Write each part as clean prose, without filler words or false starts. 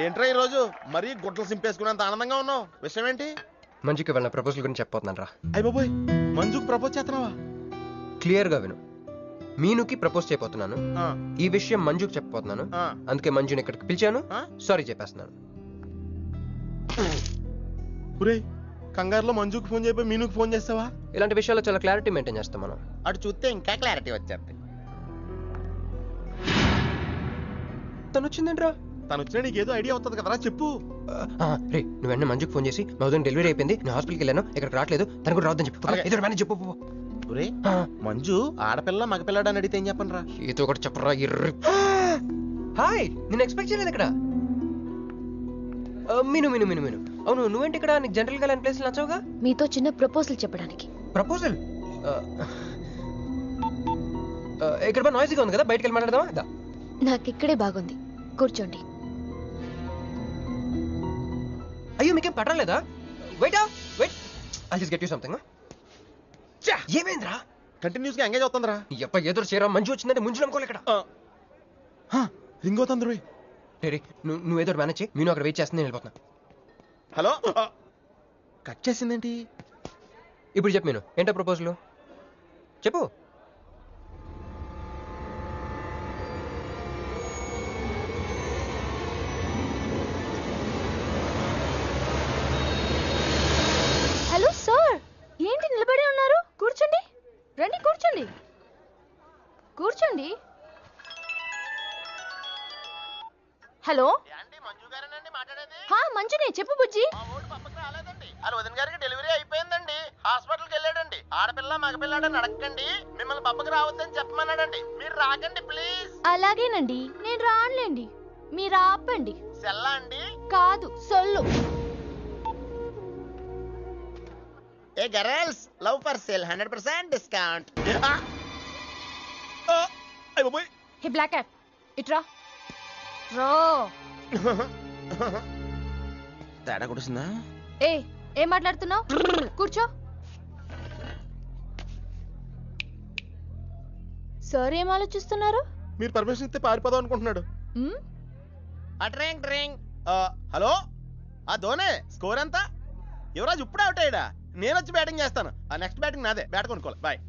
ఏంట్రా ఈ రోజు మరీ గుడ్లు సింపేసుకున్నంత ఆనందంగా ఉన్నావు? విషయం ఏంటి? మంజుకి వెళ్ళిన ప్రపోజల్ గురించి చెప్పబోతున్నాను రా. అయ్య బాబోయ్, మంజుకి ప్రపోజ్ చేస్తున్నావా? క్లియర్ గా విను. మీనుకి ప్రపోజ్ చేయబోతున్నాను. ఈ విషయం మంజుకి చెప్పబోతున్నాను. అందుకే మంజుని ఇక్కడికి పిలిచాను. సారీ చెప్పేస్తున్నాను. కంగారులో మంజుకి ఫోన్ చేయబోయి మీనుకి ఫోన్ చేస్తావా? ఇలాంటి విషయాల్లో చాలా క్లారిటీ మెయింటైన్ చేస్తాం మనం. అటు చూస్తే ఇంకా క్లారిటీ వచ్చేది. తను వచ్చిందేంట్రా? తను వచ్చినా నీకేదో ఐడియా అవుతుంది కదరా, చెప్పు. రే, నువ్వు వెంటనే మంజుకి ఫోన్ చేసి మా ఉదయం డెలివరీ అయిపోయింది, నేను హాస్పిటల్కి వెళ్ళాను, ఇక్కడికి రావట్లేదు, తను కూడా రావద్దని చెప్పు. ఏదో మేనేజ్ చెప్పు. మంజు ఆడపిల్ల మగపిల్లాడు అని అడిగితే ఏం చెప్పను రా? ఏదో ఒకటి చెప్పరా. హాయ్, నేను ఎక్స్పెక్ట్ చేయలేదు ఇక్కడ. మీను మీను మీను మీను అవును, నువ్వేంటి ఇక్కడ? నీకు జనరల్ గా లాంటి ప్లేస్ నచ్చవుగా? మీతో చిన్న ప్రపోజల్ చెప్పడానికి. ప్రపోజల్? ఇక్కడ నాయిస్గా ఉంది కదా, బయటకు వెళ్ళి మాట్లాడదామా? నాకు ఇక్కడే బాగుంది, కూర్చోండి. అయ్యో, మీకేం పడలేదా? Wait I just get you something. ఏమైందిరా? కంటిన్యూస్ గా ఎంగేజ్ అవుతుందిరా. ఎప్ప ఏదో చేరా, మంజు వచ్చిందంటే ముంజు నమ్ముకోలే ఇక్కడ. రింగ్ అవుతుంది రోయ్. రే, నువ్వు ఏదో మేనేజ్ చేయి, నేను అక్కడ వెయిట్ చేస్తుంది, నేను వెళ్ళిపోతున్నా. హలో, కట్ చేసిందేంటి? ఇప్పుడు చెప్పు మీను, ఏంటో ప్రపోజల్ చెప్పు. హలో సార్, ఏంటి నిలబడి ఉన్నారు? కూర్చోండి, రండి కూర్చోండి. కూర్చోండి. హలో, మంజునే, చెప్పు బుజ్జి. వదిన గారికి డెలివరీ అయిపోయిందండి, హాస్పిటల్కి వెళ్ళాడండి. ఆడపిల్ల మగపిల్లాడని అడగండి, మిమ్మల్ని పప్పకి రావద్దని చెప్పమన్నాడండి. మీరు రాకండి ప్లీజ్. అలాగేనండి, నేను రానులేండి, మీరు ఆపండి. సెల్లా అండి? కాదు, సొల్లు. Hey girls, love for sale 100% discount. Hey black cat, ఇట్రా. రో. తేడా కొడుతుందా? ఏం మాట్లాడుతున్నావు? కూర్చో. సార్ ఏం ఆలోచిస్తున్నారు? మీరు పర్మిషన్ ఇస్తే పారిపోదాం అనుకుంటున్నాడు. హలో, ఆ ధోనే స్కోర్ ఎంత? యువరాజ్ ఇప్పుడే అవుట్ అయ్యాడా? నేను వచ్చి బ్యాటింగ్ చేస్తాను. ఆ నెక్స్ట్ బ్యాటింగ్ నాదే. బ్యాట్ కొనుక్కోవాలి. బాయ్.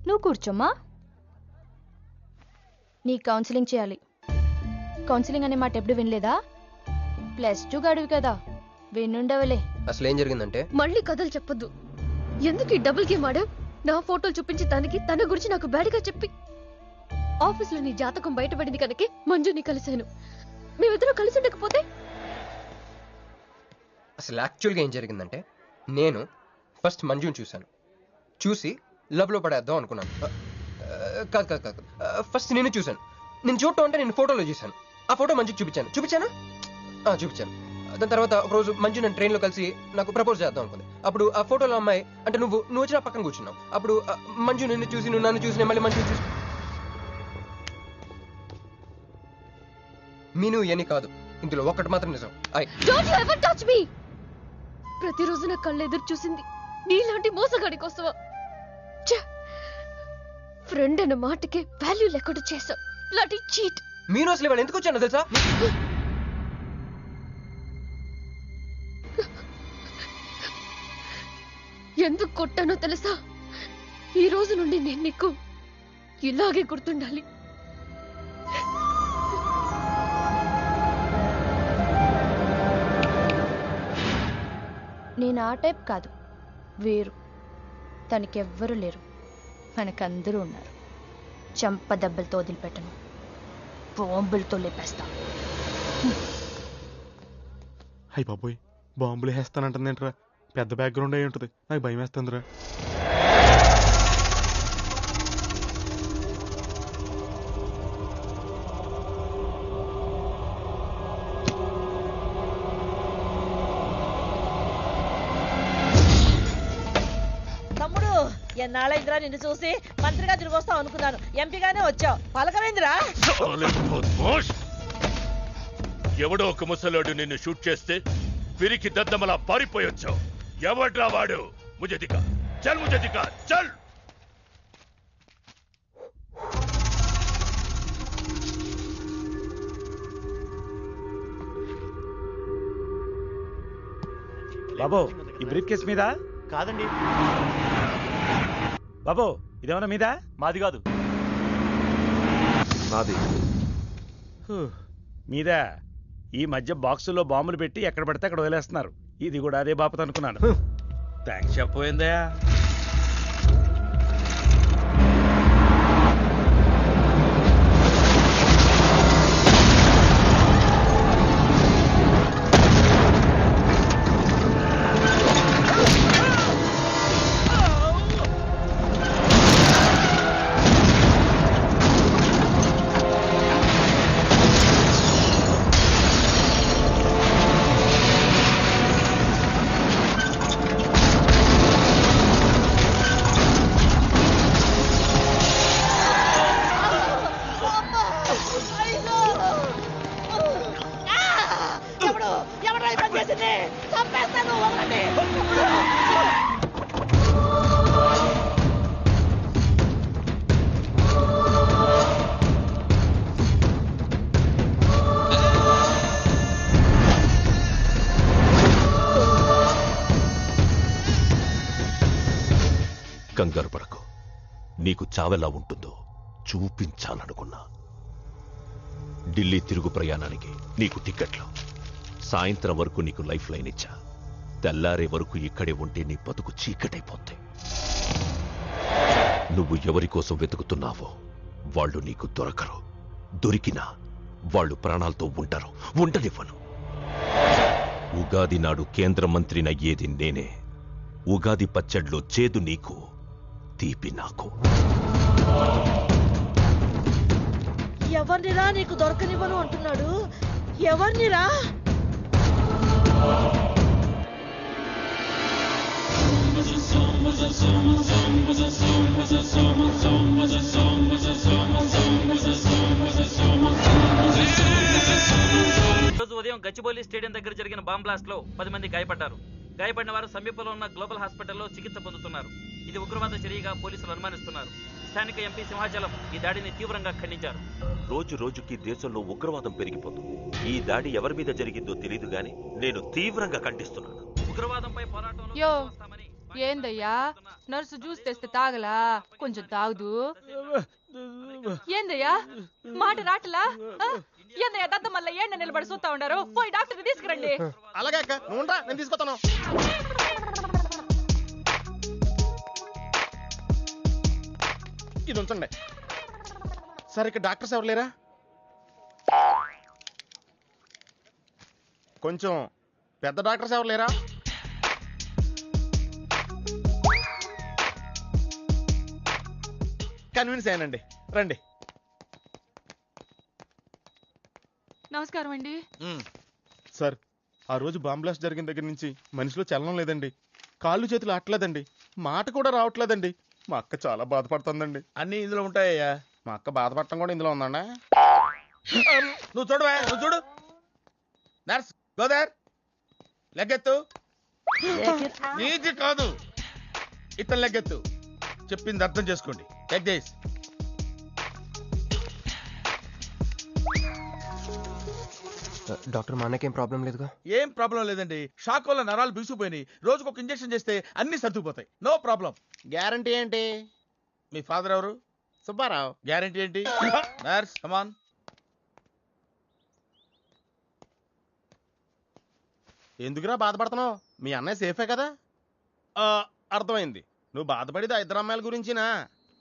నువ్వు కూర్చోమ్మా. నీ కౌన్సిలింగ్ చేయాలి. కౌన్సిలింగ్ అనే మాట ఎప్పుడు వినలేదా? +2 గడివి కదా, వినుండవలే. అసలు ఏం జరిగిందంటే, మళ్ళీ కథలు చెప్పొద్దు. ఎందుకు ఈ డబుల్ గేమ్ ఆడావు? నా ఫోటోలు చూపించి తన గురించి నాకు బ్యాడ్గా చెప్పి ఆఫీస్లో నీ జాతకం బయటపడింది కనుకే మంజుని కలిశాను. మేమిద్దరం కలిసి ఉండకపోతే? అసలు యాక్చువల్గా ఏం జరిగిందంటే, నేను ఫస్ట్ మంజుని చూశాను. చూసి లవ్లో పడేద్దాం అనుకున్నాను. కాదు, ఫస్ట్ నేను చూశాను. నేను చూడటం అంటే నేను ఫోటోలో చూశాను. ఆ ఫోటో మంజుకి చూపించాను. దాని తర్వాత ఒక రోజు మంజు నేను ట్రైన్లో కలిసి నాకు ప్రపోజ్ చేద్దాం అనుకుంది. అప్పుడు ఆ ఫోటోలో అమ్మాయి అంటే నువ్వు వచ్చి నా పక్కన కూర్చున్నావు. అప్పుడు మంజు నిన్ను చూసి, నువ్వు నన్ను చూసి, మళ్ళీ మంజు చూసి. మీను ఇవన్నీ కాదు, ఇందులో ఒక్కటి మాత్రం నిజం. ప్రతిరోజు నా కళ్ళు ఎదురు చూసింది నీలాంటి మోసగాడి కోసమా? ఫ్రెండ్ అన్న మాటకే వాల్యూ లేకుండా చేసావు. లాంటి చీట్. మీను అసలు ఇవాళ ఎందుకు వచ్చానో తెలుసా? ఎందుకు కొట్టానో తెలుసా? ఈ రోజు నుండి నేను నీకు ఇలాగే గుర్తుండాలి. నేను ఆ టైప్ కాదు, వేరు. తనకెవ్వరూ లేరు, మనకందరూ ఉన్నారు. చంప దెబ్బలతో వదిలిపెట్టను, బాంబులతో లేపేస్తా. అయ్య బాబోయ్, బాంబులు వేస్తానంటుందేంట్రా? పెద్ద బ్యాక్గ్రౌండ్ అయి ఉంటుంది, నాకు భయం వేస్తుందిరా. తమ్ముడు, ఎన్నాళ్ళైందిరా నిన్ను చూసి? మంత్రిగా తిరిగి వస్తావు అనుకున్నాను, ఎంపీగానే వచ్చావు. పలకమైందిరా? ఎవడో ఒక ముసలోడు నిన్ను షూట్ చేస్తే పిరికి దద్దమలా పారిపోయొచ్చావు. ఎవడ్రా వాడు? ముజే దిఖా, చల్ ముజే దిఖా, చల్. బాబు ఈ బ్రీఫ్ కేస్ మీద కాదండి. బాబు ఇదేమన్నా మీద మాది కాదు. నాది. మీద ఈ మధ్య బాక్సుల్లో బాంబులు పెట్టి ఎక్కడ పడితే అక్కడ వదిలేస్తున్నారు. ఇది కూడా అదే బాపత అనుకున్నాను. థ్యాంక్స్ చెప్పపోయిందా? ఎవడో ఈ పని చేసింది? చంపేస్తాను, వదలండి. కంగారు పడకు. నీకు చావెలా ఉంటుందో చూపించాలనుకున్నా. ఢిల్లీ తిరుగు ప్రయాణానికి నీకు టికెట్లు. సాయంత్రం వరకు నీకు లైఫ్ లైన్ ఇచ్చా. తెల్లారే వరకు ఇక్కడే ఉంటే నీ బతుకు చీకటైపోతే. నువ్వు ఎవరి కోసం వెతుకుతున్నావో వాళ్ళు నీకు దొరకరు. దొరికినా వాళ్ళు ప్రాణాలతో ఉంటారు. ఉండనివ్వను. ఉగాది నాడు కేంద్ర మంత్రినయ్యేది నేనే. ఉగాది పచ్చడిలో చేదు నీకు, తీపి నాకు. ఎవరినిరా నీకు దొరకనివ్వను అంటున్నాడు? ఎవరినిరా? రోజు ఉదయం గచ్చిబౌలి స్టేడియం దగ్గర జరిగిన బాంబ్ బ్లాస్ట్ లో 10 మంది గాయపడ్డారు. గాయపడిన వారు సమీపంలో ఉన్న గ్లోబల్ హాస్పిటల్లో చికిత్స పొందుతున్నారు. ఇది ఉగ్రవాద చర్యగా పోలీసులు అనుమానిస్తున్నారు. స్థానిక ఎంపీ సింహాచలం ఈ దాడిని తీవ్రంగా ఖండించారు. రోజు రోజుకి దేశంలో ఉగ్రవాదం పెరిగిపోతుంది. ఈ దాడి ఎవరి మీద జరిగిందో తెలియదు గాని నేను తీవ్రంగా ఖండిస్తున్నాను. ఉగ్రవాదంపై పోరాటంలో యో ఏందయ్యా నర్సు జ్యూస్ తెస్తే తాగలా? కొంచెం తాగుదు. ఏందయ్యా మాట రాటలా? ఏందయ్యా దత్త మళ్ళీ ఏండ నిలబడి చూస్తా ఉండారు? పోయి డాక్టర్ తీసుకురండి. అలాగే అక్క, నువ్వు ఉండరా, నేను తీసుకొస్తాను. ఇది ఉంచండి. సరే, ఇక్కడ డాక్టర్స్ ఎవరు లేరా? కొంచెం పెద్ద డాక్టర్స్ ఎవరు లేరా? కన్విన్స్ అయ్యానండి, రండి. నమస్కారం అండి. సార్, ఆ రోజు బాంబ్ బ్లాస్ట్ జరిగిన దగ్గర నుంచి మనిషిలో చలనం లేదండి. కాళ్ళు చేతులు ఆటలేదండి. మాట కూడా రావట్లేదండి. మా అక్క చాలా బాధపడుతుందండి. అన్ని ఇందులో ఉంటాయ్యా. మా అక్క బాధపడటం కూడా ఇందులో ఉందండి. నువ్వు చూడవా, నువ్వు చూడు. నర్స్ గోదర్ లెగ్గెత్తు. నీది కాదు, ఇతను లెగ్గెత్తు. చెప్పింది అర్థం చేసుకోండి. లెగ్గేసి డాక్టర్ మా అన్నకేం ప్రాబ్లం లేదుగా? ఏం ప్రాబ్లం లేదండి. షాక్ వల్ల నరాలు బిగుసిపోయినాయి. రోజుకు ఒక ఇంజెక్షన్ చేస్తే అన్ని సర్దుకుపోతాయి. No problem. గ్యారంటీ ఏంటి? మీ ఫాదర్ ఎవరు? సుబ్బారావు. గ్యారంటీ ఏంటి? నర్స్ కమాన్. ఎందుకురా బాధపడుతున్నావు? మీ అన్నయ్య సేఫే కదా? అర్థమైంది. నువ్వు బాధపడేది ఆ ఇద్దరు అమ్మాయిల గురించినా?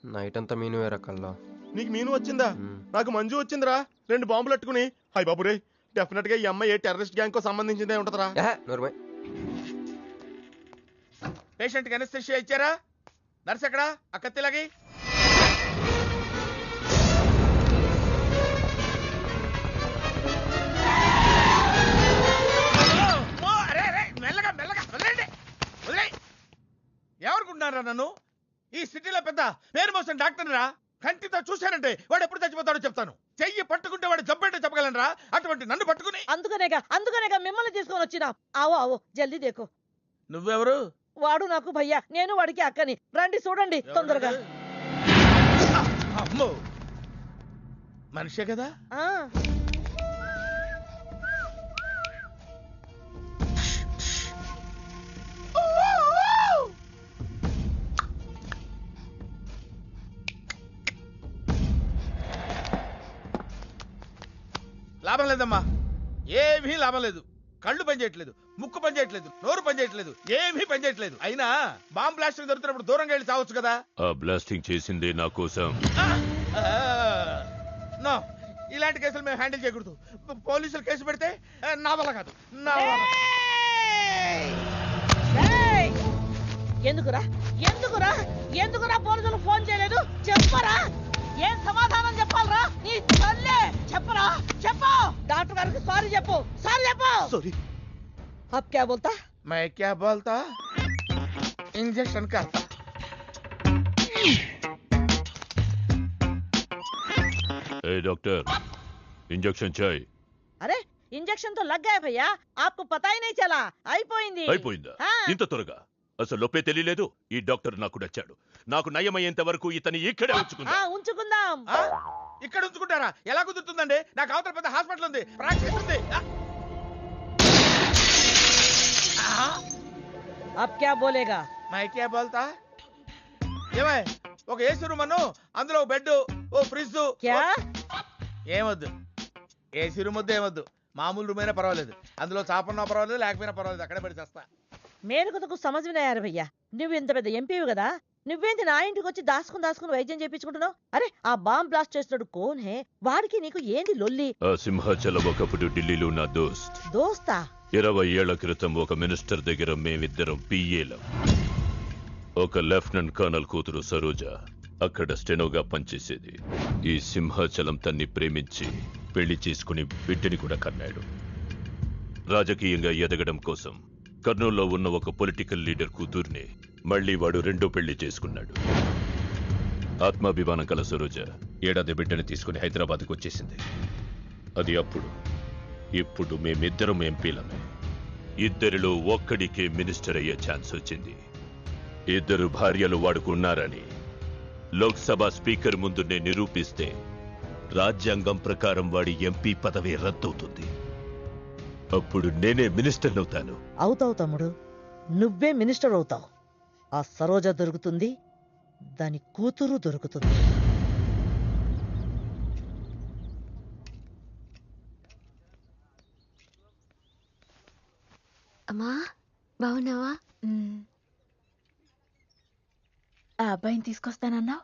నైట్ అంతా మీను రకల్లా. నీకు మీను వచ్చిందా? నాకు మంజు వచ్చిందిరా. 2 బాంబులు అట్టుకుని. హాయ్ బాబు రే, డెఫినెట్ గా ఈ అమ్మాయి ఏ టెర్రరిస్ట్ గ్యాంగ్ కో సంబంధించిందే ఉంటదరా. పేషెంట్ కి అనస్థిషియా ఇచ్చారా? నర్స్ ఎక్కడా? ఆ కత్తిలాగి. మెల్లగా మెల్లగా వదిలేండి, వదిలే. ఎవరుకుంటున్నారా నన్ను? ఈ సిటీలో పెద్ద పేరు మోసిన డాక్టర్ రా. కంటితో చూశానంటే వాడు ఎప్పుడు చచ్చిపోతాడో చెప్తాను. చెయ్యి పట్టుకుంటే వాడు జబ్బేంటో చెప్పగలనరా? అటువంటి నన్ను పట్టుకుని. అందుకనేగా మిమ్మల్ని తీసుకొని వచ్చినా. ఆవో ఆవో జల్దీ దేకో. నువ్వెవరు? వాడు నాకు భయ్యా, నేను వాడికి అక్కని. రండి చూడండి తొందరగా. అమ్మో, మనిషే కదా? లాభం లేదమ్మా, ఏమీ లాభం లేదు. కళ్ళు పనిచేయట్లేదు, ముక్కు పనిచేయట్లేదు, నోరు పనిచేయట్లేదు, ఏమీ పనిచేయట్లేదు. అయినా బాంబ్ బ్లాస్టింగ్ దొరుకుతున్నప్పుడు దూరంగా వెళ్ళి చావచ్చు కదా. ఆ బ్లాస్టింగ్ చేసిందే నా కోసం. నో, ఇలాంటి కేసులు మేము హ్యాండిల్ చేయకూడదు. పోలీసులు కేసు పెడితే నా వల్ల కాదు, నా వల్ల. ఎందుకురా ఎందుకురా ఎందుకురా పోలీసులు ఫోన్ చేయలేదు? చెప్పరా, ఏం సమాధానం చెప్పాలరా? నీ తల్లే చెప్పరా, చెప్పు. డాక్టర్ గారికి సారీ చెప్పు, సారీ చెప్పు. సారీ. అబ్ క్యా బోల్తా? मैं क्या बोलता, इंजेक्शन करता. ఏ డాక్టర్, ఇంజెక్షన్ చేయి. అరే ఇంజెక్షన్ తో లగ్ గయా భయ్యా, ఆప్కు పతా హీ నహీ చలా. అయిపోయింది. అయిపోయిందా? ఇంత త్వరగా? అసలు లోపే తెలియలేదు. ఈ డాక్టర్ నాకు నచ్చాడు. నాకు నయమయ్యేంత వరకు ఇతని ఇక్కడే ఉంచుకుందా. ఉంచుకుందాం. ఇక్కడ ఉంచుకుంటారా? ఎలా కుదురుతుందండి? నాకు అవతల పెద్ద హాస్పిటల్ ఉంది, ప్రాక్టీస్ ఉంది. అబ్ క్యా బోలేగా? मैं क्या बोलता, ఏమై ఒక ఏసీ రూమ్ అను, అందులో బెడ్, ఓ ఫ్రిడ్జ్. క్యా? ఏమొద్దు, ఏసీ రూమ్ వద్దు, ఏమొద్దు. మామూలు రూమ్ అయినా పర్వాలేదు, అందులో చాపన్నా పర్వాలేదు, లేకపోయినా పర్వాలేదు, అక్కడే పడి చేస్తా. మేలుకు సమజ్ వినాయారు భయ్యా. నువ్వు ఇంత పెద్ద ఎంపీవి కదా, నువ్వేంటి నా ఇంటికి వచ్చి దాసుకుని వైద్యం చేయించుకుంటున్నావు? అరే ఆ బాంబ్ బ్లాస్ట్ చేస్తున్నాడు కోన్ హే, వాడికి నీకు ఏంది లొల్లి? ఆ సింహాచలం ఒకప్పుడు ఢిల్లీలో నా దోస్త్. దోస్తా? 20 ఏళ్ల క్రితం ఒక మినిస్టర్ దగ్గర మేమిద్దరం పిఏలం. ఒక లెఫ్టినెంట్ కర్నల్ కూతురు సరోజ అక్కడ స్టెనోగా పనిచేసేది. ఈ సింహాచలం తన్ని ప్రేమించి పెళ్లి చేసుకుని బిడ్డని కూడా కన్నాడు. రాజకీయంగా ఎదగడం కోసం కర్నూల్లో ఉన్న ఒక పొలిటికల్ లీడర్ కూతుర్ని మళ్లీ వాడు రెండో పెళ్లి చేసుకున్నాడు. ఆత్మాభిమానం కల సరోజ ఏడాది బిడ్డని తీసుకుని హైదరాబాద్కు వచ్చేసింది. అది అప్పుడు. ఇప్పుడు మేమిద్దరం ఎంపీలమే. ఇద్దరిలో ఒక్కడికే మినిస్టర్ అయ్యే ఛాన్స్ వచ్చింది. ఇద్దరు భార్యలు వాడుకున్నారని లోక్సభ స్పీకర్ ముందు నేను నిరూపిస్తే రాజ్యాంగం ప్రకారం వాడి ఎంపీ పదవి రద్దవుతుంది. అప్పుడు నేనే మినిస్టర్ అవుతాను. అవుతావు తమ్ముడు, నువ్వే మినిస్టర్ అవుతావు. ఆ సరోజ దొరుకుతుంది, దాని కూతురు దొరుకుతుంది. అమ్మా బాగున్నావా? ఆ అబ్బాయిని తీసుకొస్తానన్నావు.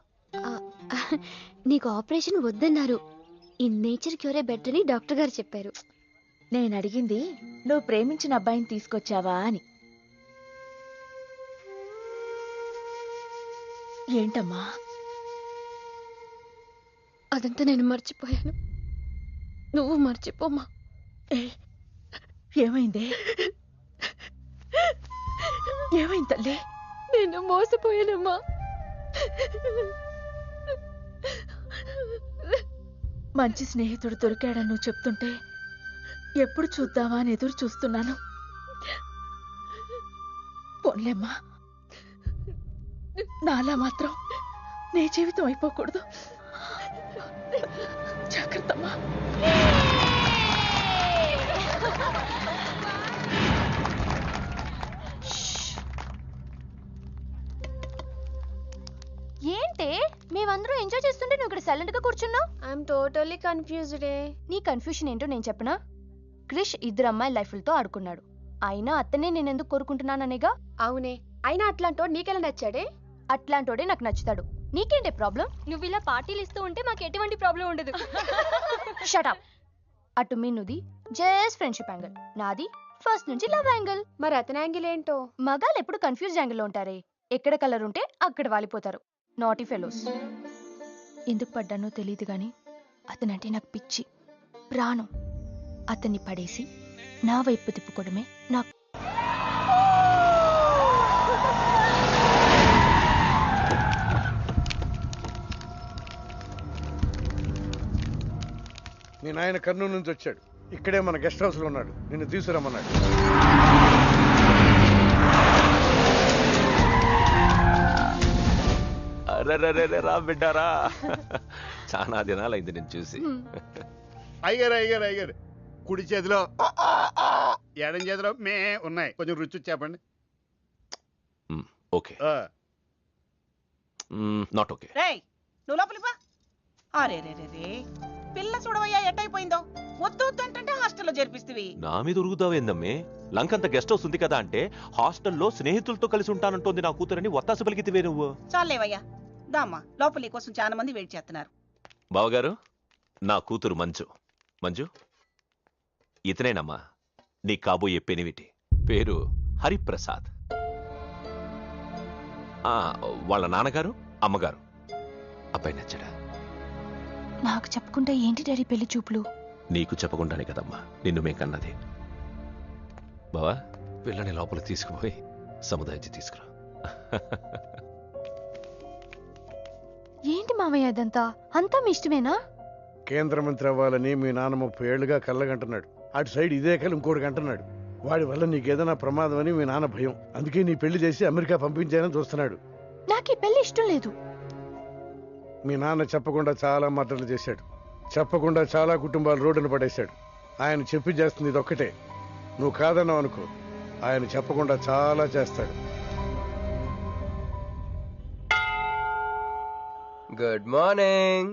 నీకు ఆపరేషన్ వద్దన్నారు. ఈ నేచర్ క్యూరే బెటర్ అని డాక్టర్ గారు చెప్పారు. నేను అడిగింది నువ్వు ప్రేమించిన అబ్బాయిని తీసుకొచ్చావా అని. ఏంటమ్మా? అదంతా నేను మర్చిపోయాను, నువ్వు మర్చిపోమ్మా. ఏమైంది? ఏమైంది తల్లి? నేను మోసపోయానమ్మా. మంచి స్నేహితుడు దొరికాడని నువ్వు చెప్తుంటే ఎప్పుడు చూద్దామా అని ఎదురు చూస్తున్నాను. పోన్లేమ్మా, నాలా మాత్రం నీ జీవితం అయిపోకూడదు. జాగ్రత్తమ్మా. ఏంటే మేమందరం ఎంజాయ్ చేస్తుంటే నువ్వు ఇక్కడ సైలెంట్ గా కూర్చున్నావు? I'm totally confused. నీ కన్ఫ్యూషన్ ఏంటో నేను చెప్పనా? క్రిష్ ఇద్దరు అమ్మాయి లైఫ్లతో ఆడుకున్నాడు. అయినా అతనే నేను ఎందుకు కోరుకుంటున్నాననేగా. అవునే, అయినా అట్లాంటోడు నీకెలా నచ్చాడే? అట్లాంటోడే నాకు నచ్చుతాడు. నీకేంటే ప్రాబ్లం? నువ్వు ఇలా పార్టీలు ఇస్తూ ఉంటే మాకు ఎటువంటి ప్రాబ్లం ఉండదు. Shut up. అటు మీనుది జస్ట్ ఫ్రెండ్షిప్ యాంగిల్, నాది ఫస్ట్ నుంచి లవ్ యాంగిల్. మరి అతని యాంగిల్ ఏంటో? మగాళ్ళు ఎప్పుడు కన్ఫ్యూజ్ యాంగిల్ లో ఉంటారే. ఎక్కడ కలర్ ఉంటే అక్కడ వాలిపోతారు. Naughty fellows. ఎందుకు పడ్డానో తెలియదు గాని అతనంటే నాకు పిచ్చి, ప్రాణం. అతన్ని పడేసి నా వైపు తిప్పుకోవడమే నాకు. మీ నాయన కర్నూలు నుంచి వచ్చాడు. ఇక్కడే మన గెస్ట్ హౌస్ లో ఉన్నాడు. నిన్ను తీసుకురమ్మన్నాడు. రా బిడ్డారా, చాలా దినాలైంది నేను చూసి. అయ్యారు కుడి చేతిలో ఎడం చేతిలో మే ఉన్నాయి. కొంచెం రుచి చెప్పండి. Okay, not okay. నువ్వు లోపలికి పా. అరే రే రే రే, పిల్ల చూడవయ్యా ఎట్టయిపోయిందో. వద్దు వద్దు చేర్పిస్తివి. నా మీద ఉరుగుతావేందమ్మే? లంకంత గెస్ట్ హౌస్ ఉంది కదా అంటే హాస్టల్లో స్నేహితులతో కలిసి ఉంటానంటోంది నా కూతురని ఒత్తాస పలికితివే నువ్వు. చాలేవయ్యా, దామ్మా లోపల నీ కోసం చాలా మంది వెయిట్ చేస్తున్నారు. బావగారు, నా కూతురు మంజు. మంజు, ఇతనేనమ్మా నీ కాబోయే పెనివిటి. పేరు హరిప్రసాద్. వాళ్ళ నాన్నగారు అమ్మగారు. అబ్బాయి నచ్చడా? నాకు చెప్పకుండా ఏంటి డాడీ పెళ్లి చూపులు? నీకు చెప్పకుండానే కదమ్మా నిన్ను మేం కన్నది. బావా, పిల్లని లోపల తీసుకుపోయి సముదాయించి తీసుకురా. ఏంటి మామయ్య అదంతా? అంతా మీ ఇష్టమేనా? కేంద్ర మంత్రి అవ్వాలని మీ నాన్న 30 ఏళ్లుగా కళ్ళగంటున్నాడు. అటు సైడ్ ఇదే కళ్ళు ఇంకోటి అంటున్నాడు. వాడి వల్ల నీకేదైనా ప్రమాదం అని మీ నాన్న భయం. అందుకే నీ పెళ్లి చేసి అమెరికా పంపించాలని చూస్తున్నాడు. నాకు ఈ పెళ్లి ఇష్టం లేదు. మీ నాన్న చెప్పకుండా చాలా మర్డర్లు చేశాడు. చెప్పకుండా చాలా కుటుంబాలు రోడ్డును పడేశాడు. ఆయన చెప్పి చేస్తుంది ఇదొక్కటే. నువ్వు కాదన్నావు అనుకో, ఆయన చెప్పకుండా చాలా చేస్తాడు. Good morning.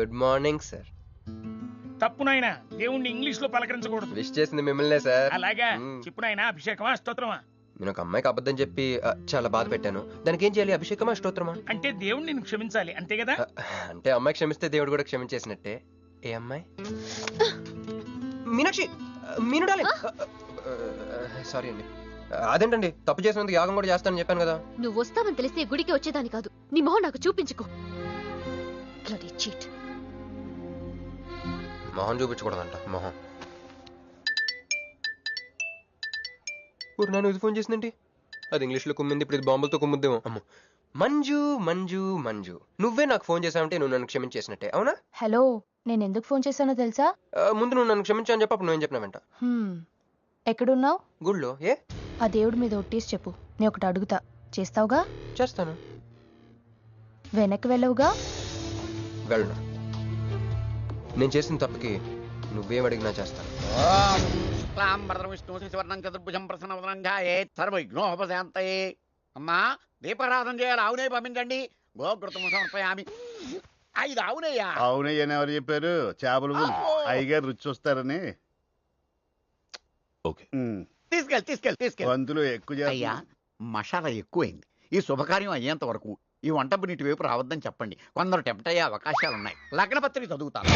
Good morning sir. తప్పు నాయనా, దేవుణ్ణి ఇంగ్లీష్ లో పలకరించకూడదు. విష్ చేసింది మిమ్మల్నే సార్. అలాగా చెప్పు నాయనా, అభిషేకమా స్తోత్రమా? నేను ఒక అమ్మాయికి అబద్ధం చెప్పి చాలా బాధ పెట్టాను. దానికి ఏం చేయాలి? అభిషేకమా స్తోత్రమా? అంటే దేవుణ్ణి నిన్ను క్షమించాలి అంతే కదా? అంటే అమ్మాయి క్షమిస్తే దేవుడు కూడా క్షమించేసినట్టే. ఏ అమ్మాయి? మీనాక్షి, మీనుడాలి. సారీ అండి. అదేంటండి, తప్పు చేసినందుకు యాగం కూడా చేస్తానని చెప్పాను కదా. నువ్వు వస్తావని తెలిస్తే గుడికి వచ్చేదాని కాదు. నీ మొహం నాకు చూపించుకో. చీట్. మొహం చూపించకూడదంట. మొహం. నన్ను ఇది ఫోన్ చేసిందేంటి? అది ఇంగ్లీష్లో కుమ్మింది, ఇప్పుడు ఇది బాంబులతో కుమ్ముద్దేమో. అమ్మో. మంజు మంజు మంజు, నువ్వే నాకు ఫోన్ చేసావంటే నువ్వు నన్ను క్షమించేసినట్టే, అవునా? హలో, నేను ఎందుకు ఫోన్ చేశానో తెలుసా? ముందు నువ్వు నన్ను క్షమించాలని చెప్పి అప్పుడు నువ్వేం చెప్పినావంట? ఎక్కడున్నావు? గుళ్ళో. ఏ? ఆ దేవుడి మీద ఒట్టేసి చెప్పు. నేను ఒకటి అడుగుతా, చేస్తావుగా? చేస్తాను. వెనక్కి వెళ్ళవుగా? వెళ్ళను. నేను చేసిన తప్పుకి నువ్వేం అడిగినా చేస్తాను. విష్ణు శివర్ణం చతుర్భుజం ప్రసన్నవదనం ధ్యాయేత్ సర్వవిఘ్నోపశాంతయే. అమ్మా, దీపారాధన చేయాలి. ఆవునే పంపించండి. గోఘృతం సమర్పయామి. 5 ఆవునయ్యా. ఆవునయ్య అని ఎవరు చెప్పారు? చేపలు అయ్యగారు రుచి చూస్తారని. ఓకే, తీసుకెళ్ళి వంతులు ఎక్కువ అయ్యా. మసాలా ఎక్కువైంది. ఈ శుభకార్యం అయ్యేంత వరకు ఈ వంటపు నీటి వైపు రావద్దని చెప్పండి. కొందరు టెంప్ట్ అయ్యే అవకాశాలున్నాయి. లగ్న పత్రిక చదువుతాను.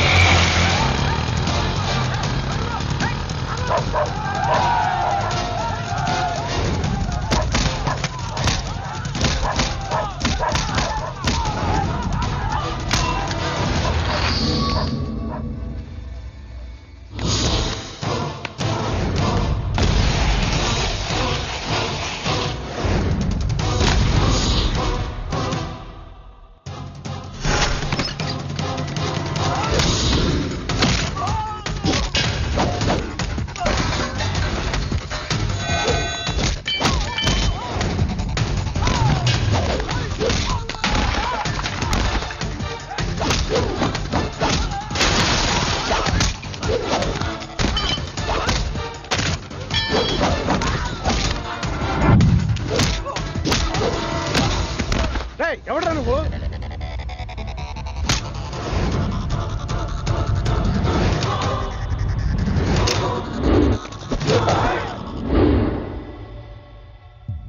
ఎవడరా నువ్వు?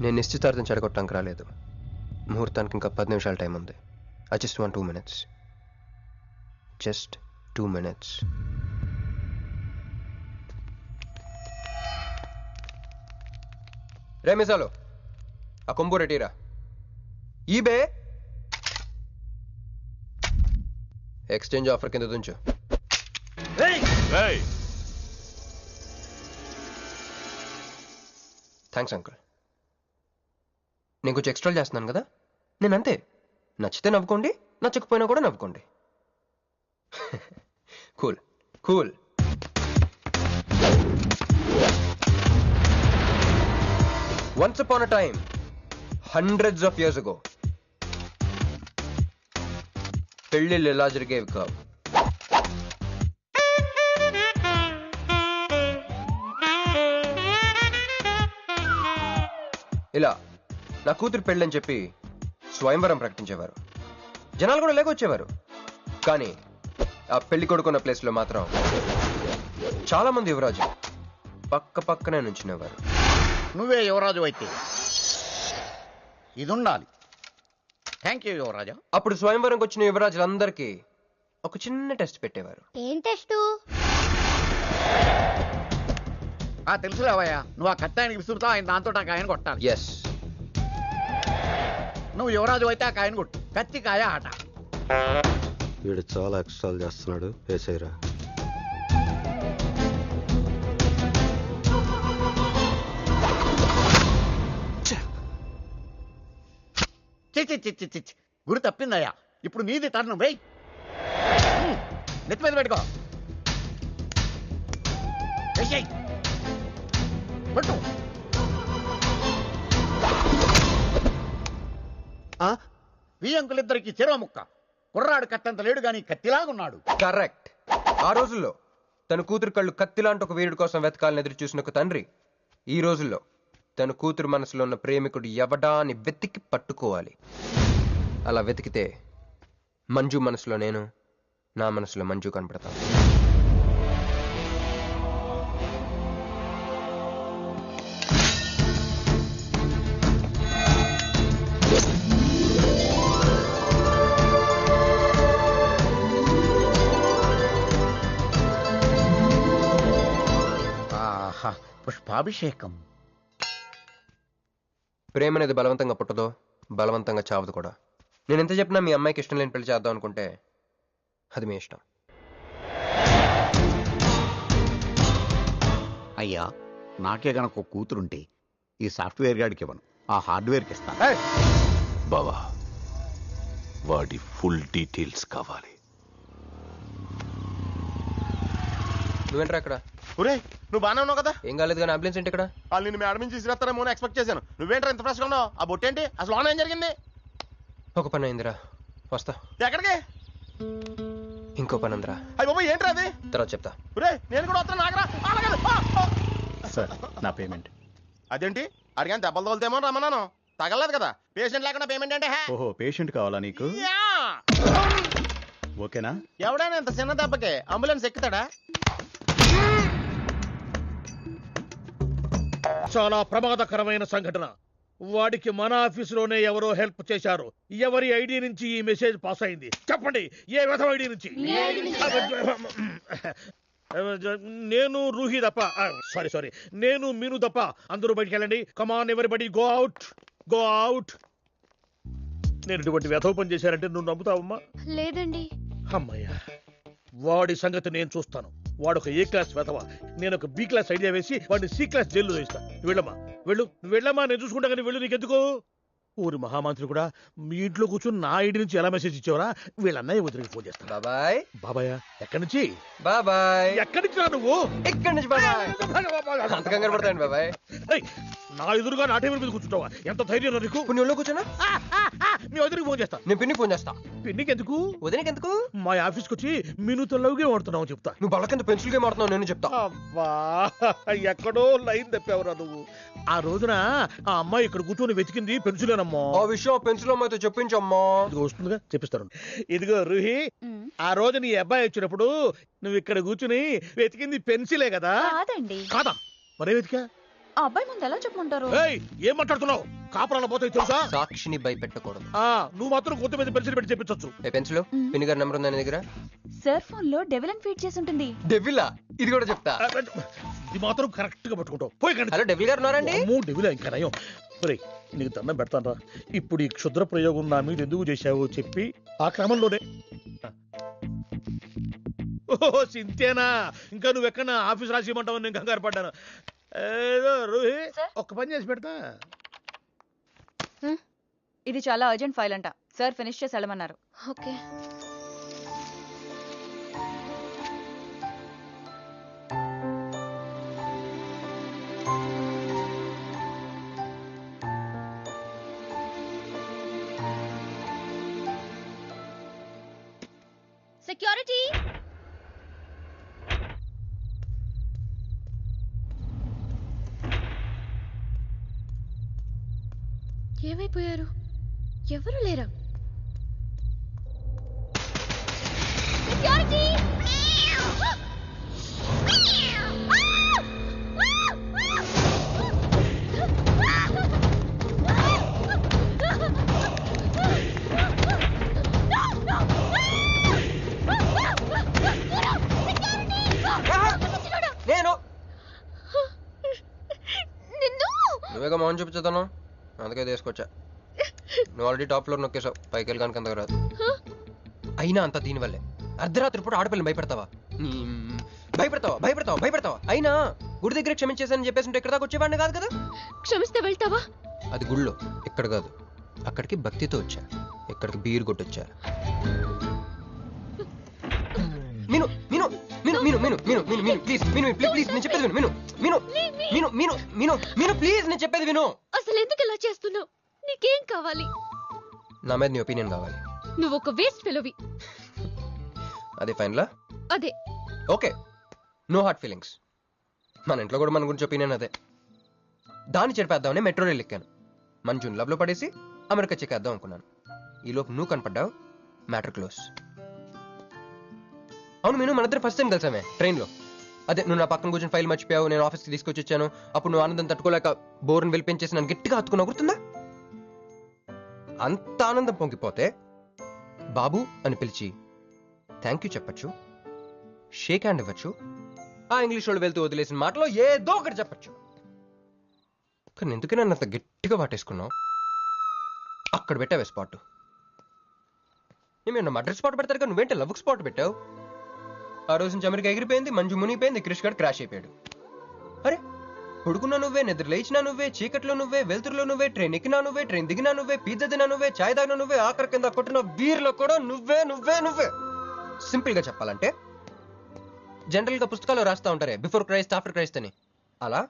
నేను నిశ్చితార్థం చెడగొట్టడానికి రాలేదు. ముహూర్తానికి ఇంకా 10 నిమిషాల టైం ఉంది. I just want 2 minutes. Just 2 minutes. రే మిసాలు, ఆ కొంబు రెటీరా. ఈబే ఎక్స్చేంజ్ ఆఫర్ కింద తుంచు. Thanks uncle. నేను కొంచెం ఎక్స్ట్రా చేస్తున్నాను కదా. నేను అంతే. నచ్చితే నవ్వుకోండి, నచ్చకపోయినా కూడా నవ్వుకోండి. Cool cool. Once upon a time, hundreds of years ago, పెళ్ళిళ్ళు ఎలా జరిగేవి కావు. ఇలా నా కూతురు పెళ్ళని చెప్పి స్వయంవరం ప్రకటించేవారు. జనాలు కూడా లేకొచ్చేవారు. కానీ ఆ పెళ్లి కొడుకున్న ప్లేస్లో మాత్రం చాలా మంది యువరాజు పక్క పక్కనే నుంచునేవారు. నువ్వే యువరాజు అయితే ఇది ఉండాలి. థ్యాంక్ యూ యువరాజా. అప్పుడు స్వయంవరంకి వచ్చిన యువరాజులందరికీ ఒక చిన్న టెస్ట్ పెట్టేవారు. ఏం టెస్టు? తెలుసులేవయ్యా, నువ్వు ఆ కత్తి ఆయనకి విసురుతావు, ఆయన దాంతో ఆ కాయను కొట్టాలి. ఎస్. నువ్వు యువరాజు అయితే ఆ కాయను కొట్టు. కత్తి కాయ ఆట. వీడు చాలా ఎక్స్ట్రాలు చేస్తున్నాడు. వేసేయరా. చిచ్చి గురి తప్పిందయ్యా. ఇప్పుడు నీది టర్న్. వెయ్యి, నెత్తి మీద పెట్టుకో. వేసేయ్, పట్టు. ఈ అంకులిద్దరికి చెరవ ముక్క. కుర్రాడు కత్తంత లేడు గాని కత్తిలాగున్నాడు. కరెక్ట్. ఆ రోజుల్లో తన కూతురు కళ్ళు కత్తిలాంటి ఒక వీరుడి కోసం వెతకాలని ఎదురు చూసిన ఒక తండ్రి ఈ రోజుల్లో తన కూతురు మనసులో ఉన్న ప్రేమికుడు ఎవడా అని వెతికి పట్టుకోవాలి. అలా వెతికితే మంజు మనసులో నేను, నా మనసులో మంజు కనపడతాను. పుష్పాభిషేకం. ప్రేమ అనేది బలవంతంగా పుట్టదో, బలవంతంగా చావదు కూడా. నేను ఎంత చెప్పినా మీ అమ్మాయికి ఇష్టం లేని పెళ్లి చేద్దాం అనుకుంటే అది మీ ఇష్టం. అయ్యా, నాకే గనక ఒక కూతురుంటే ఈ సాఫ్ట్వేర్ గాడికి ఇవ్వను, ఆ హార్డ్వేర్కి ఇస్తాను. బావా, వాడి ఫుల్ డీటెయిల్స్ కావాలి. నువ్వేంట్రా అక్కడ? ఒరే, నువ్వు బాగానే ఉన్నావు కదా? ఏం కాలేదు కానీ అంబులెన్స్ ఏంటి ఇక్కడ? వాళ్ళు నిన్ను మేడం నుంచి తీసుకురాస్తారేమో అని ఎక్స్పెక్ట్ చేశాను. నువ్వేంట్రా ఇంత ఫ్రెష్గా ఉన్నావు? ఆ బొట్టేంటి? అసలు లోన్ ఏం జరిగింది? ఒక పని అయిందిరా, వస్తా. ఎక్కడికి? ఇంకో పని ఉందిరా. అయ్యి బాబు, ఏంట్రా అది? తర్వాత చెప్తా. ఒరే, నేను కూడా వస్తాను. నాగరా సార్, నా పేమెంట్. అదేంటి? అడిగాను దెబ్బలు తోలుతేమో రమ్మన్నాను. తగలేదు కదా. పేషెంట్ లేకుండా పేమెంట్ అంటే? ఓహో, పేషెంట్ కావాలా నీకు? ఓకేనా? ఎవడైనా ఇంత చిన్న దెబ్బకి అంబులెన్స్ ఎక్కుతాడా? చాలా ప్రమాదకరమైన సంఘటన. వాడికి మన ఆఫీసులోనే ఎవరో హెల్ప్ చేశారు. ఎవరి ఐడి నుంచి ఈ మెసేజ్ పాస్ అయింది? చెప్పండి, ఏ విధం ఐడి నుంచి? నేను రూహి తప్ప, సారీ, నేను మీను తప్ప అందరూ బయటికి వెళ్ళండి. కమాన్ ఎవరిబడి, గో అవుట్, గో అవుట్. నేను ఇటువంటి వ్యధవ పని చేశారంటే నువ్వు నమ్ముతావమ్మా? లేదండి. అమ్మయ్యా, వాడి సంగతి నేను చూస్తాను. వాడు ఒక ఏ క్లాస్ వెధవ, నేను ఒక బి క్లాస్ ఐడియా వేసి వాడిని సి క్లాస్ జైల్లో వేస్తాను. వెళ్ళమ్మా, వెళ్ళమ్మా, నేను చూసుకుంటా. కానీ వెళ్ళు, నీకెందుకు? ఊరి మహామంత్రి కూడా మీ ఇంట్లో కూర్చొని నా ఐడి నుంచి ఎలా మెసేజ్ ఇచ్చేవరా? వీళ్ళన్నయ్య వదిలికి ఫోన్ చేస్తాను. బాబాయ్. బాబాయ్ ఎక్కడి నుంచి? బాబాయ్ ఎక్కడి నుంచి రా నువ్వు? ఎక్కడి నుంచి బాబాయ్? అంత కంగారు పడతాయండి బాబాయ్. నా ఎదురుగా నా టేబుల్ మీద కూర్చుంటావా? ఎంత ధైర్యం నీకు? పుణ్యంలో కూర్చున్నా. మీ వదిలికి ఫోన్ చేస్తా. నేను పిన్నికి ఫోన్ చేస్తా. పిన్నికి ఎందుకు? వదినకి ఎందుకు? మా ఆఫీస్కి వచ్చి మీనుతో లవ్ గేమ్ ఆడుతున్నావు చెప్తా. నువ్వు బలకింద పెన్సిల్ గేమ్ ఆడుతున్నావు, నేను చెప్తా. అబ్బా, ఎక్కడో లైన్ తప్పావురా నువ్వు. ఆ రోజున ఆ అమ్మాయి ఇక్కడ కూర్చొని వెతికింది పెన్సిలేనమ్మా. ఆ విషయం పెన్సిల్ అమ్మాయితో చెప్పించమ్మా. వస్తుందిగా, చెప్పిస్తాను. ఇదిగో రూహి, ఆ రోజు నీ అబ్బాయి వచ్చినప్పుడు నువ్వు ఇక్కడ కూర్చుని వెతికింది పెన్సిలే కదా? కాదండి. కాదా? మరే వెతికా? ఆ అబ్బాయి ముందు ఎలా చెప్పమంటారు? ఏం మాట్లాడుతున్నావు? కాపురాల పోతాయి తెలుసా? సాక్షిని భయపెట్టకూడదు. నువ్వు మాత్రం కొత్త మీద పెన్సిల్ పెట్టి చెప్పించచ్చు. పెన్సిల్ పిన్ని గారి నెంబర్ ఉందా నీ దగ్గర? సార్ ఫోన్ లో డెవిల్ అని ఫీడ్ చేసి ఉంటుంది. డెవిలా? ఇది కూడా చెప్తా. ఇది మాత్రం కరెక్ట్ గా పట్టుకుంటావు. పోయి కండి. హలో, డెవిల్ గారు ఉన్నారండి? డెవిలా? ఇంకా నయం. నీకు దండం పెడతాను రా. ఇప్పుడు ఈ క్షుద్ర ప్రయోగం నా మీద ఎందుకు చేశావో చెప్పి ఆ క్రమంలోనే. ఓహో, సింతేనా? ఇంకా నువ్వెక్కడ ఆఫీస్ రాసిమంటావు? నేను కంగారు పడ్డాను. ఏదో రూహి, ఒక్క పని చేసి పెడతా. ఇది చాలా అర్జెంట్ ఫైల్ అంట. సార్ ఫినిష్ చేసి వెళ్ళమన్నారు. ఓకే. సెక్యూరిటీ. ఏమైపోయారు? ఎవరు లేరా? సెక్యూరిటీ. నువ్వేగా మౌన్ చూపించుతాను, అందుకే తీసుకొచ్చా. నువ్వు ఆల్రెడీ టాప్ ఫ్లోర్ నొక్కేసావు, పైకి వెళ్ళి కనుక అంతగా రాదు. అయినా అంత దీనివల్లే అర్ధరాత్రి పూట ఆడపిల్లని భయపెడతావా? భయపెడతావా? అయినా గుడి దగ్గర క్షమించేసానని చెప్పేసి ఉంటే ఇక్కడ దాకా వచ్చేవాడిని కాదు కదా. క్షమిస్తే వెళ్తావా? అది గుళ్ళో, ఇక్కడ కాదు. అక్కడికి భక్తితో వచ్చా, ఇక్కడికి బీరు కొట్టొచ్చా. మీను మీను మీను మీను మీను మీను మీను మీను ప్లీజ్, మీను ప్లీజ్ నేను చెప్పేది విను. మీను మీను మీను మీను మీను ప్లీజ్ నేను చెప్పేది విను. అసలు ఎందుకు ఇలా చేస్తున్నావు? నీకేం కావాలి? నా మీద నీ ఒపీనియన్ కావాలి. నువ్వు ఒక వేస్ట్ ఫెలోవి. అదే ఫైనలా? అదే. Okay, no heart feelings. మన ఇంట్లో కూడా మన గురించి ఒపీనియన్ అదే. దాన్ని చెరిపేద్దామని మెట్రో రైల్ ఎక్కాను. మంజుని లవ్లో పడేసి అమెరికా చెక్కేద్దాం అనుకున్నాను. ఈలోపు నువ్వు కనపడ్డావు, మ్యాటర్ క్లోజ్. అవును మీను, మన ఇద్దరు ఫస్ట్ టైం కలిసామే ట్రైన్లో. అదే నువ్వు నా పక్కన కూర్చొని ఫైల్ మర్చిపోయావు, నేను ఆఫీస్కి తీసుకొచ్చి వచ్చాను. అప్పుడు నువ్వు ఆనందం తట్టుకోలేక బోర్ని వెళ్ళిపించేసి నన్ను గట్టిగా హత్తుకున్నా, గుర్తుందా? అంత ఆనందం పొంగిపోతే బాబు అని పిలిచి థ్యాంక్ యూ చెప్పచ్చు, షేక్ హ్యాండ్ ఇవ్వచ్చు, ఆ ఇంగ్లీష్ వాళ్ళు వెళ్తూ వదిలేసిన మాటలో ఏదో ఒకటి చెప్పచ్చు. కానీ ఎందుకు నన్ను అంత గట్టిగా వాటేసుకున్నావు? అక్కడ పెట్టావే స్పాట్. నేను మర్డర్ స్పాట్ పెడతారు కదా, నువ్వేంటే లవ్ స్పాట్ పెట్టావు. ఆ రోజు నుంచి అమెరికా ఎగిరిపోయింది, మంజు మునిగిపోయింది, క్రిష్ గారు క్రాష్ అయిపోయాడు. అరే పడుకున్నా నువ్వే, నిద్ర లేచినా నువ్వే, చీకట్లో నువ్వే, వెలుతురులో నువ్వే, ట్రైన్ ఎక్కినా నువ్వే, ట్రైన్ దిగినా నువ్వే, పిజ్జా తినా నువ్వే, చాయ్ తాగినా నువ్వే, ఆఖరి కింద కొట్టిన బీర్లో కూడా నువ్వే నువ్వే నువ్వే. సింపుల్ గా చెప్పాలంటే జనరల్ గా పుస్తకాలు రాస్తా ఉంటారే బిఫోర్ క్రైస్ట్ ఆఫ్టర్ క్రైస్ట్ అని, అలా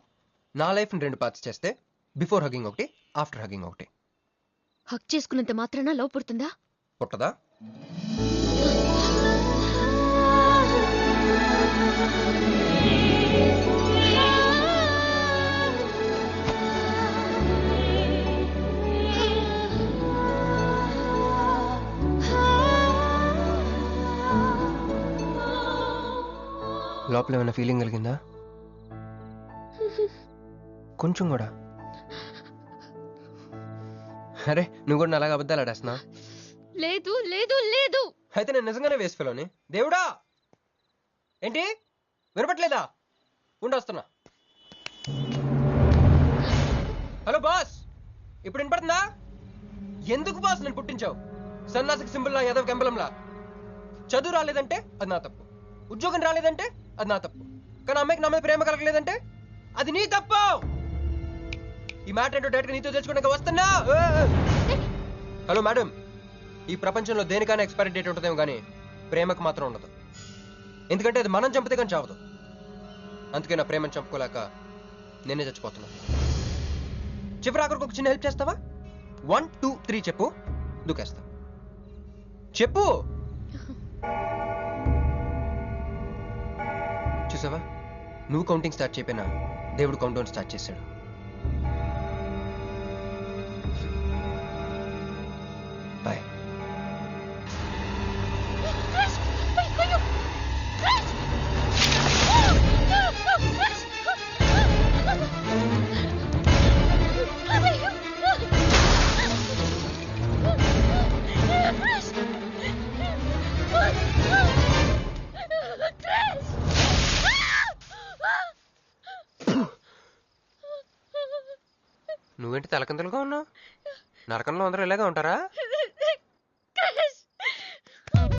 నా లైఫ్ ని 2 పార్ట్స్ చేస్తే బిఫోర్ హగింగ్ ఒకటి, ఆఫ్టర్ హగింగ్ ఒకటి. హక్ చేసుకున్నంత మాత్రాన లవ్ పుడుతుందా? పుట్టదా? లోపల ఏమైనా ఫీలింగ్ కలిగిందా? కొంచెం కూడా? అరే నువ్వు కూడా అలాగే అబద్ధాలు ఆడేస్తున్నా? లేదు లేదు లేదు. అయితే నేను నిజంగానే వేస్ట్ ఫెలోని. దేవుడా, ఏంటి వినపట్లేదా? ఉండొస్తున్నా. హలో బాస్, ఇప్పుడు వినపడుతుందా? ఎందుకు బాస్ నన్ను పుట్టించావు? సన్నాసికి సింబల్ లా, యాదవ్ కెంబలంలా. చదువు రాలేదంటే అది నా తప్పు, ఉద్యోగం రాలేదంటే అది నా తప్పు, కానీ అమ్మాయికి నా మీద ప్రేమ కలగలేదంటే అది నీ తప్పు. ఈ మ్యాటర్ ఏంటో డైరెక్ట్గా నీతో తెచ్చుకోవడానికి వస్తున్నా. హలో మేడం, ఈ ప్రపంచంలో దేనికైనా ఎక్స్పైరీ డేట్ ఉంటుందేమో కానీ ప్రేమకు మాత్రం ఉండదు. ఎందుకంటే అది మనం చంపితే కానీ చావదు. అందుకే నా ప్రేమను చంపుకోలేక నేనే చచ్చిపోతున్నా. చివరి ఆఖరికి ఒక చిన్న హెల్ప్ చేస్తావా? 1 2 3 చెప్పు, దూకేస్తా. చెప్పు. చూసావా, నువ్వు కౌంటింగ్ స్టార్ట్ చేయపోయినా దేవుడు కౌంట్ డౌన్ స్టార్ట్ చేశాడు. బాయ్. నువ్వేంటి తలకిందులుగా ఉన్నావు? నరకంలో అందరూ ఇలాగే ఉంటారా?